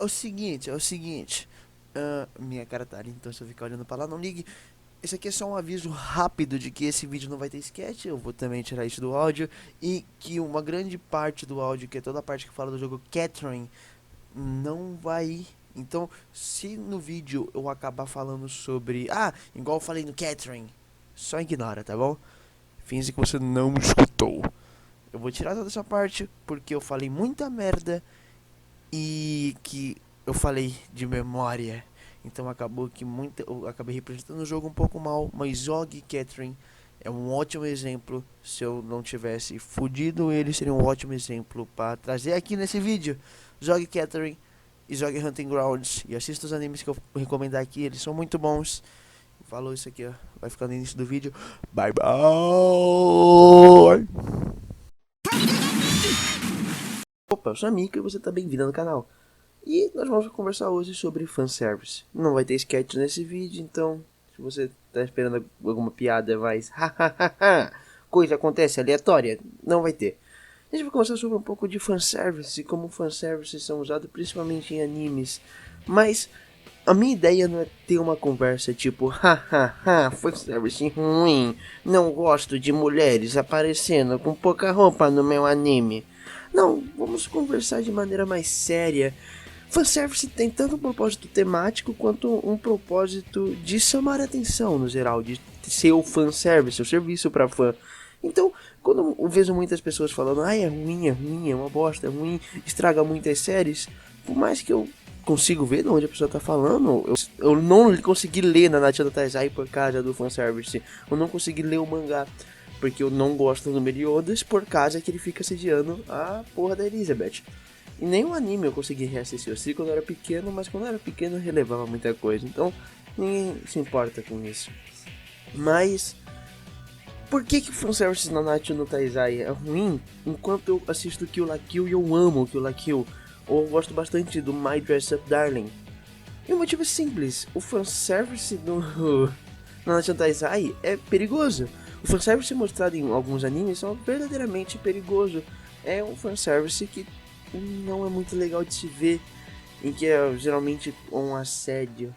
É o seguinte. Minha cara tá ali, então se eu ficar olhando pra lá, não ligue. Esse aqui é só um aviso rápido de que esse vídeo não vai ter sketch. Eu vou também tirar isso do áudio. E que uma grande parte do áudio, que é toda a parte que fala do jogo Catherine, não vai ir. Então, se no vídeo eu acabar falando sobre... igual eu falei no Catherine, só ignora, tá bom? Finge que você não escutou. Eu vou tirar toda essa parte porque eu falei muita merda e que eu falei de memória. Então acabou que eu acabei representando o jogo um pouco mal, mas jogue Catherine é um ótimo exemplo. Se eu não tivesse fudido ele, seria um ótimo exemplo para trazer aqui nesse vídeo. Jogue Catherine e jogue Hunting Grounds e assista os animes que eu recomendar aqui, eles são muito bons. Falou isso aqui, ó. Vai ficar no início do vídeo. Bye bye. Opa, eu sou a Mika e você tá bem-vindo no canal. E nós vamos conversar hoje sobre fanservice. Não vai ter sketch nesse vídeo, então se você tá esperando alguma piada mais coisa acontece aleatória, não vai ter. A gente vai conversar sobre um pouco de fanservice e como fanservices são usados principalmente em animes. Mas a minha ideia não é ter uma conversa tipo fanservice ruim, não gosto de mulheres aparecendo com pouca roupa no meu anime. Não, vamos conversar de maneira mais séria. Fanservice tem tanto um propósito temático quanto um propósito de chamar a atenção no geral, de ser o fanservice, o serviço para fã. Então, quando eu vejo muitas pessoas falando, é ruim, é uma bosta, é ruim, estraga muitas séries, por mais que eu consigo ver de onde a pessoa tá falando, eu não consegui ler na National Taizai por causa do fanservice, eu não consegui ler o mangá, porque eu não gosto do Meliodas por causa que ele fica assediando a porra da Elizabeth. E nem o anime eu consegui reassistir. Eu sei quando eu era pequeno, mas quando eu era pequeno eu relevava muita coisa. Então, ninguém se importa com isso. Mas, por que o fanservice na Natsu no Taizai é ruim? Enquanto eu assisto Kill la Kill e eu amo Kill la Kill. Ou eu gosto bastante do My Dress Up Darling. E o motivo é simples. O fanservice na Natsu no Taizai é perigoso. O fanservice mostrado em alguns animes é verdadeiramente perigoso. É um fanservice que não é muito legal de se ver, em que é geralmente um assédio.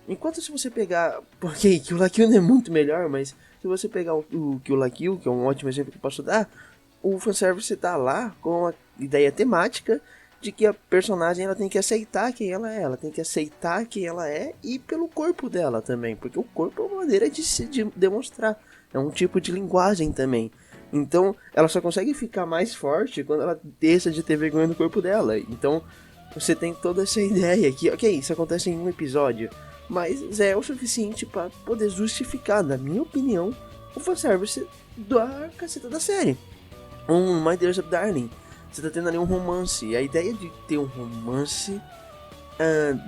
Enquanto se você pegar, porque Kill la Kill não é muito melhor, mas se você pegar o Kill la Kill, que é um ótimo exemplo que eu posso dar, o fanservice tá lá com a ideia temática de que a personagem ela tem que aceitar quem ela tem que aceitar quem ela é e pelo corpo dela também, porque o corpo é uma maneira de se demonstrar, é um tipo de linguagem também. Então, ela só consegue ficar mais forte quando ela deixa de ter vergonha no corpo dela. Então, você tem toda essa ideia que, ok, isso acontece em um episódio, mas é o suficiente para poder justificar, na minha opinião, o fanservice da caceta da série. My Dress Up Darling, você tá tendo ali um romance, e a ideia de ter um romance...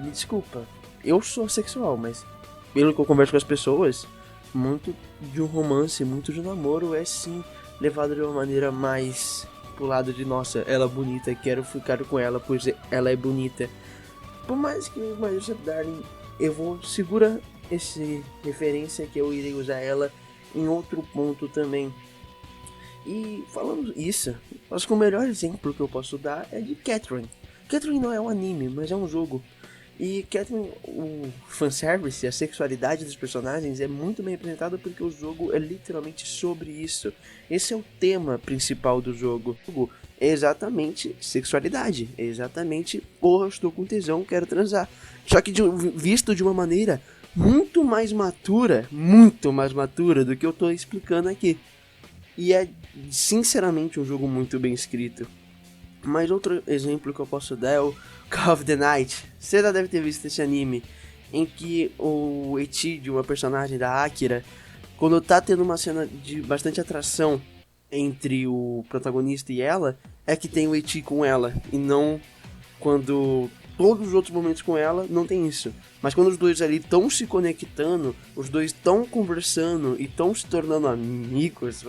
me desculpa, eu sou sexual, mas pelo que eu converso com as pessoas, muito de um romance, muito de um namoro é sim levado de uma maneira mais pro lado de nossa, ela é bonita, quero ficar com ela pois ela é bonita. Por mais que o My Dress Up Darling, eu vou segurar essa referência que eu irei usar ela em outro ponto também. E falando isso, acho que o melhor exemplo que eu posso dar é de Catherine. Catherine não é um anime, mas é um jogo. E Catherine, o fanservice, a sexualidade dos personagens é muito bem representado porque o jogo é literalmente sobre isso. Esse é o tema principal do jogo. É exatamente sexualidade, é exatamente, porra, estou com tesão, quero transar. Só que visto de uma maneira muito mais matura do que eu estou explicando aqui. E é sinceramente um jogo muito bem escrito. Mas outro exemplo que eu posso dar é o Call of the Night. Você já deve ter visto esse anime em que o eti de uma personagem da Akira, quando tá tendo uma cena de bastante atração entre o protagonista e ela, é que tem o eti com ela, e não quando todos os outros momentos com ela não tem isso. Mas quando os dois ali estão se conectando, os dois estão conversando e estão se tornando amigos,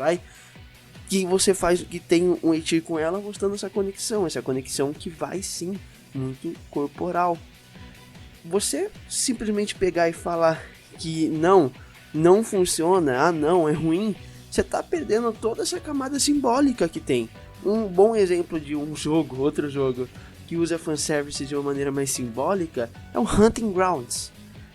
que você faz, que tem um eti com ela mostrando essa conexão que vai sim, muito corporal. Você simplesmente pegar e falar que não funciona, não, é ruim, você tá perdendo toda essa camada simbólica que tem. Um bom exemplo de outro jogo, que usa fanservice de uma maneira mais simbólica é o Hunting Grounds.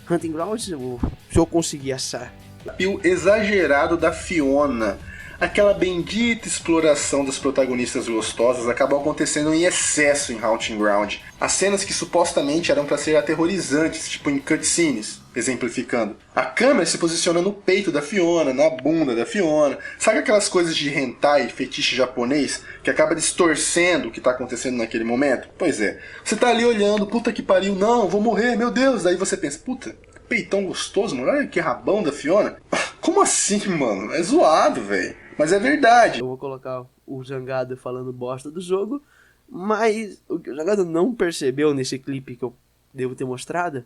Hunting Grounds, se eu conseguir achar. O exagerado da Fiona. Aquela bendita exploração das protagonistas gostosas acabou acontecendo em excesso em Hunting Ground. As cenas que supostamente eram para ser aterrorizantes, tipo em cutscenes, exemplificando. A câmera se posiciona no peito da Fiona, na bunda da Fiona. Sabe aquelas coisas de hentai, fetiche japonês, que acaba distorcendo o que tá acontecendo naquele momento? Pois é. Você tá ali olhando, puta que pariu, não, vou morrer, meu Deus. Daí você pensa, puta, peitão gostoso, mano, olha que rabão da Fiona. Como assim, mano? É zoado, velho. Mas é verdade. Eu vou colocar o Jangado falando bosta do jogo, mas o que o Jangado não percebeu nesse clipe que eu devo ter mostrado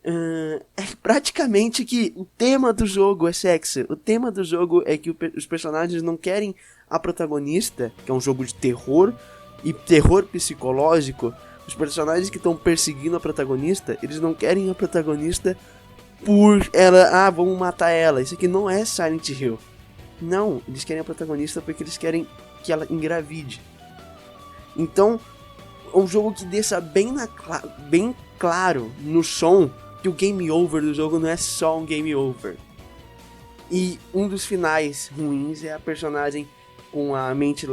é praticamente que o tema do jogo é sexo. O tema do jogo é que os personagens não querem a protagonista, que é um jogo de terror e terror psicológico. Os personagens que estão perseguindo a protagonista, eles não querem a protagonista por ela, vamos matar ela. Isso aqui não é Silent Hill. Não, eles querem a protagonista porque eles querem que ela engravide. Então, é um jogo que deixa bem claro no som que o game over do jogo não é só um game over. E um dos finais ruins é a personagem com a mente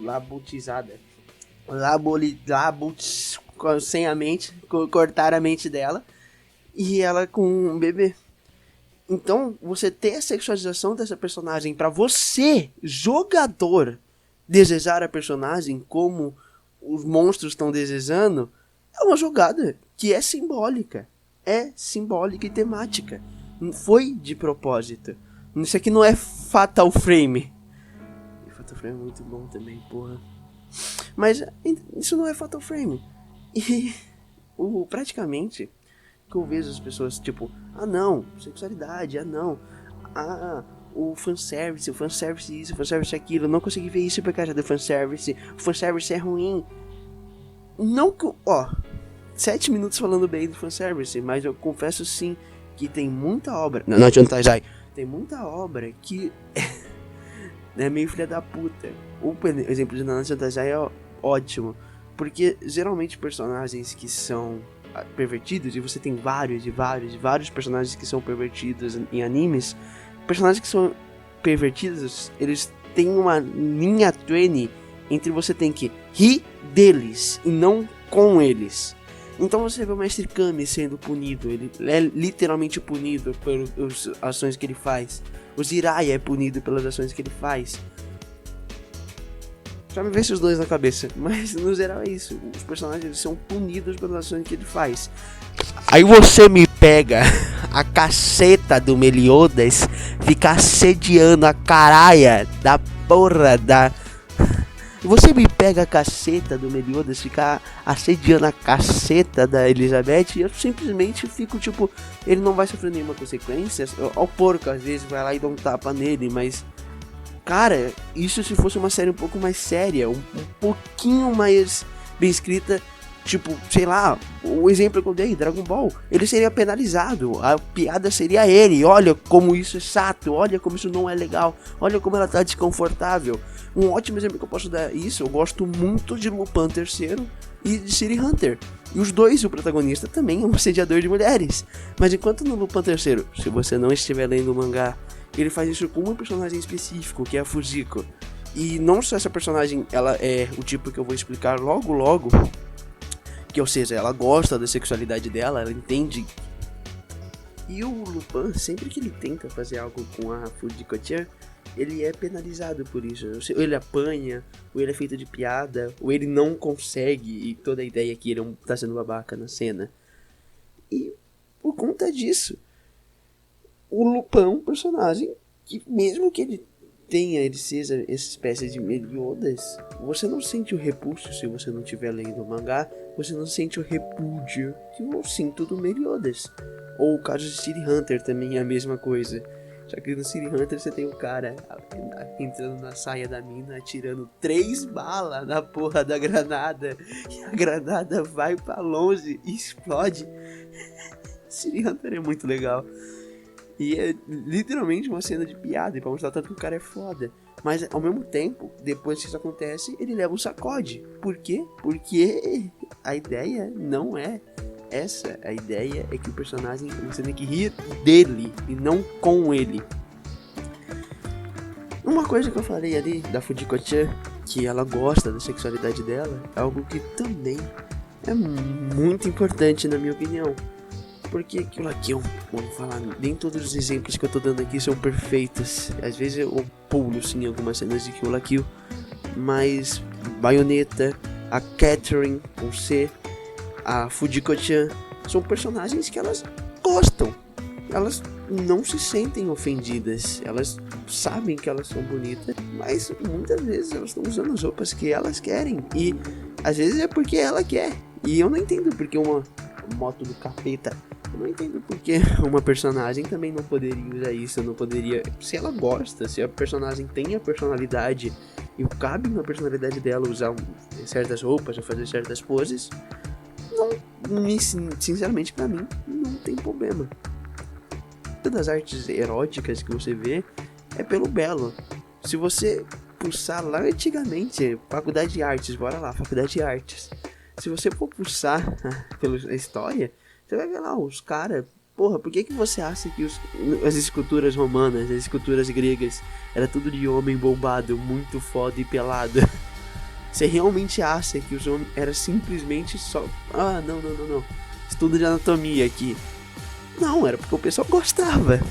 labutizada. Sem a mente, cortar a mente dela. E ela com um bebê. Então, você ter a sexualização dessa personagem pra você, jogador, desejar a personagem como os monstros estão desejando, é uma jogada que é simbólica. É simbólica e temática. Foi de propósito. Isso aqui não é Fatal Frame. Fatal Frame é muito bom também, porra. Mas isso não é Fatal Frame. E praticamente... que eu vejo as pessoas tipo, não, sexualidade, não, o fanservice isso, o fanservice aquilo, eu não consegui ver isso por causa do fanservice, o fanservice é ruim. Não que, 7 minutos falando bem do fanservice, mas eu confesso sim que tem muita obra, não adianta já, tem muita obra que é meio filha da puta. O exemplo de Nanatsu Taizai é ótimo, porque geralmente personagens que são pervertidos, e você tem vários personagens que são pervertidos em animes. Personagens que são pervertidos, eles têm uma linha tênue entre você tem que rir deles e não com eles. Então você vê o Mestre Kami sendo punido, ele é literalmente punido pelas ações que ele faz. O Jiraiya é punido pelas ações que ele faz. Já me vê esses dois na cabeça, mas no geral é isso. Os personagens são punidos pelas ações que ele faz. Aí você me pega a caceta do Meliodas, fica assediando a caralha da porra da... Você me pega a caceta do Meliodas, ficar assediando a caceta da Elizabeth, e eu simplesmente fico tipo, ele não vai sofrer nenhuma consequência. O porco às vezes vai lá e dá um tapa nele, mas... cara, isso se fosse uma série um pouco mais séria, um pouquinho mais bem escrita, tipo, sei lá, o exemplo que eu dei, Dragon Ball, ele seria penalizado, a piada seria ele, olha como isso é chato, olha como isso não é legal, olha como ela tá desconfortável. Um ótimo exemplo que eu posso dar isso, eu gosto muito de Lupin III e de City Hunter. E os dois, o protagonista também é um assediador de mulheres. Mas enquanto no Lupin III, se você não estiver lendo o mangá, ele faz isso com um personagem específico, que é a Fujiko. E não só essa personagem, ela é o tipo que eu vou explicar logo, que ou seja, ela gosta da sexualidade dela, ela entende. E o Lupin, sempre que ele tenta fazer algo com a Fujiko-chan, ele é penalizado por isso. Ou ele apanha, ou ele é feito de piada, ou ele não consegue, e toda a ideia é que ele tá sendo babaca na cena. E por conta disso, o Lupin é um personagem que, mesmo que ele seja essa espécie de Meliodas, você não sente o repulso se você não estiver lendo o mangá, você não sente o repúdio que eu sinto do Meliodas. Ou o caso de City Hunter também é a mesma coisa. Só que no City Hunter você tem o cara entrando na saia da mina, atirando 3 balas na porra da granada, e a granada vai pra longe e explode. City Hunter é muito legal. E é literalmente uma cena de piada, e pra mostrar tanto que o cara é foda. Mas ao mesmo tempo, depois que isso acontece, ele leva um sacode. Por quê? Porque a ideia não é essa. A ideia é que o personagem, você tem que rir dele e não com ele. Uma coisa que eu falei ali da Fujiko-chan, que ela gosta da sexualidade dela, é algo que também é muito importante na minha opinião. Porque Kill la Kill, vamos falar, nem todos os exemplos que eu tô dando aqui são perfeitos. Às vezes eu pulo sim algumas cenas de Kill la Kill, mas Bayonetta, a Catherine com C, a Fujiko-chan, são personagens que elas gostam. Elas não se sentem ofendidas, elas sabem que elas são bonitas, mas muitas vezes elas estão usando as roupas que elas querem, e às vezes é porque ela quer. E eu não entendo porque uma moto do capeta, eu não entendo porque uma personagem também não poderia usar isso, não poderia, se ela gosta, se a personagem tem a personalidade e cabe na personalidade dela usar certas roupas ou fazer certas poses, não, sinceramente pra mim, não tem problema. Das artes eróticas que você vê é pelo belo. Se você pulsar lá antigamente, faculdade de artes, bora lá, faculdade de artes. Se você for pulsar pela história, você vai ver lá os caras. Porra, por que você acha que as esculturas romanas, as esculturas gregas, era tudo de homem bombado, muito foda e pelado? Você realmente acha que os homens era simplesmente só... Ah, não. Estudo de anatomia aqui. Não, era porque o pessoal gostava.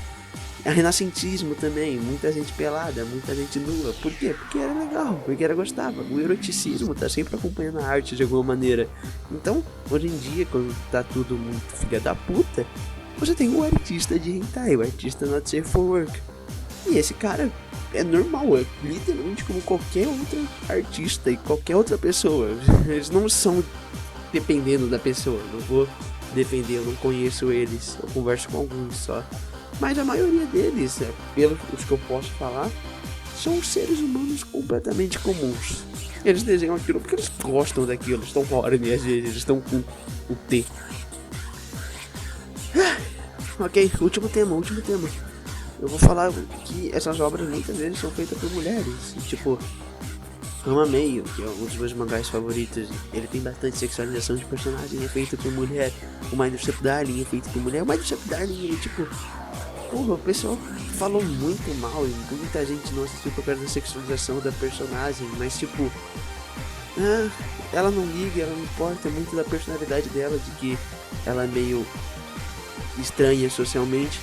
É renascentismo também, muita gente pelada, muita gente nua. Por quê? Porque era legal, porque era gostava. O eroticismo tá sempre acompanhando a arte de alguma maneira. Então, hoje em dia, quando tá tudo muito filha da puta, você tem o artista de hentai, o artista not safe for work. E esse cara é normal, é literalmente como qualquer outro artista e qualquer outra pessoa. Eles não são dependendo da pessoa, não vou defender, eu não conheço eles, eu converso com alguns só. Mas a maioria deles, pelos que eu posso falar, são seres humanos completamente comuns. Eles desenham aquilo porque eles gostam daquilo, eles estão horny às vezes, eles estão com o T. Ok, último tema. Eu vou falar que essas obras muitas vezes são feitas por mulheres. Tipo, Ranma Meio, que é um dos meus mangás favoritos, ele tem bastante sexualização de personagem, é feito por mulher. O Mind of Darling é feito por mulher. O Mind of Darling, ele tipo... Porra, o pessoal falou muito mal e muita gente não assistiu por causa da sexualização da personagem, mas tipo... ela não liga, ela não importa, é muito da personalidade dela, de que ela é meio estranha socialmente.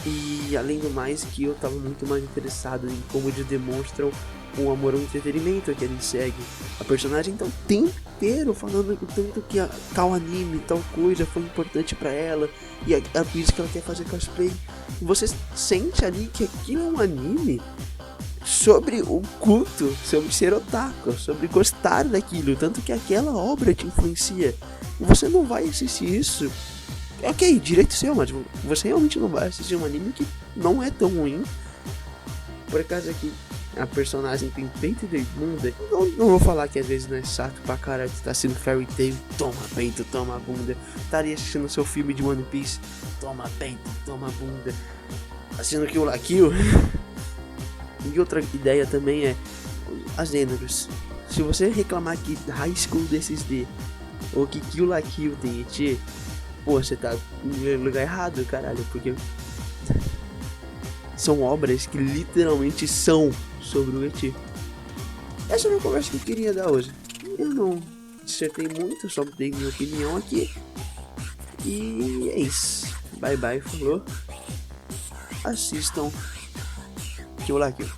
E além do mais, que eu tava muito mais interessado em como eles demonstram um amor ao entretenimento que ele segue. A personagem tá o tempo inteiro falando o tanto que tal anime, tal coisa foi importante pra ela, e é por isso que ela quer fazer cosplay. Você sente ali que aquilo é um anime sobre o culto, sobre ser otaku, sobre gostar daquilo, tanto que aquela obra te influencia. E você não vai assistir isso. Ok, direito seu, mas você realmente não vai assistir um anime que não é tão ruim. Por acaso aqui a personagem tem peito e bunda. Não vou falar que às vezes não é chato pra caralho. Tá assistindo Fairy Tail, toma peito, toma bunda. Estaria assistindo seu filme de One Piece, toma peito, toma bunda. Assistindo Kill la Kill. E outra ideia também é as gêneros. Se você reclamar que High School DxD ou que Kill la Kill tem eti, pô, você tá no lugar errado, caralho, porque são obras que literalmente são sobre o eti. Essa é uma conversa que eu queria dar hoje. Eu não dissertei muito, só dei minha opinião aqui. E é isso. Bye bye, falou. Assistam Kill la Kill.